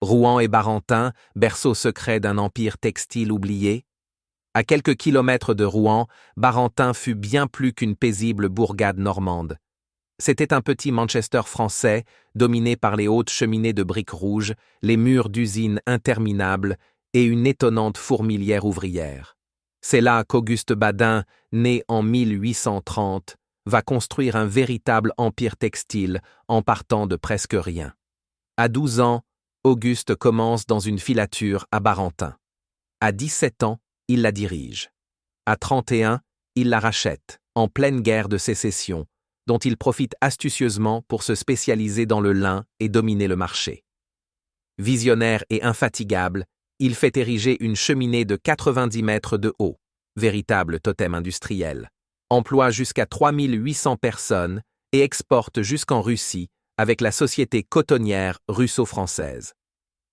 Rouen et Barentin, berceau secret d'un empire textile oublié. À quelques kilomètres de Rouen, Barentin fut bien plus qu'une paisible bourgade normande. C'était un petit Manchester français, dominé par les hautes cheminées de briques rouges, les murs d'usines interminables et une étonnante fourmilière ouvrière. C'est là qu'Auguste Badin, né en 1830, va construire un véritable empire textile en partant de presque rien. À 12 ans, Auguste commence dans une filature à Barentin. À 17 ans, il la dirige. À 31, il la rachète, en pleine guerre de sécession, dont il profite astucieusement pour se spécialiser dans le lin et dominer le marché. Visionnaire et infatigable, il fait ériger une cheminée de 90 mètres de haut, véritable totem industriel, emploie jusqu'à 3800 personnes et exporte jusqu'en Russie avec la société cotonnière russo-française.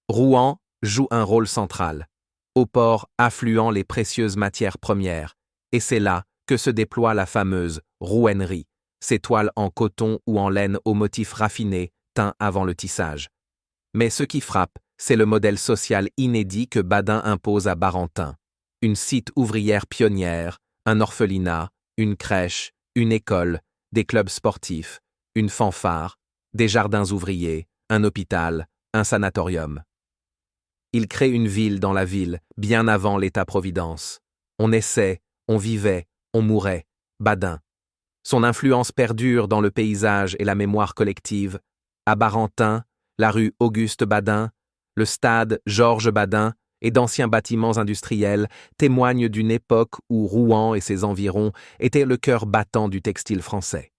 Rouen joue un rôle central. Au port affluent les précieuses matières premières, et c'est là que se déploie la fameuse rouennerie, ces toiles en coton ou en laine aux motifs raffinés, teints avant le tissage. Mais ce qui frappe, c'est le modèle social inédit que Badin impose à Barentin. Une site ouvrière pionnière, un orphelinat, une crèche, une école, des clubs sportifs, une fanfare, des jardins ouvriers, un hôpital, un sanatorium. Il crée une ville dans la ville, bien avant l'État-providence. On naissait, on vivait, on mourait. Badin. Son influence perdure dans le paysage et la mémoire collective. À Barentin, la rue Auguste Badin, le stade Georges Badin et d'anciens bâtiments industriels témoignent d'une époque où Rouen et ses environs étaient le cœur battant du textile français.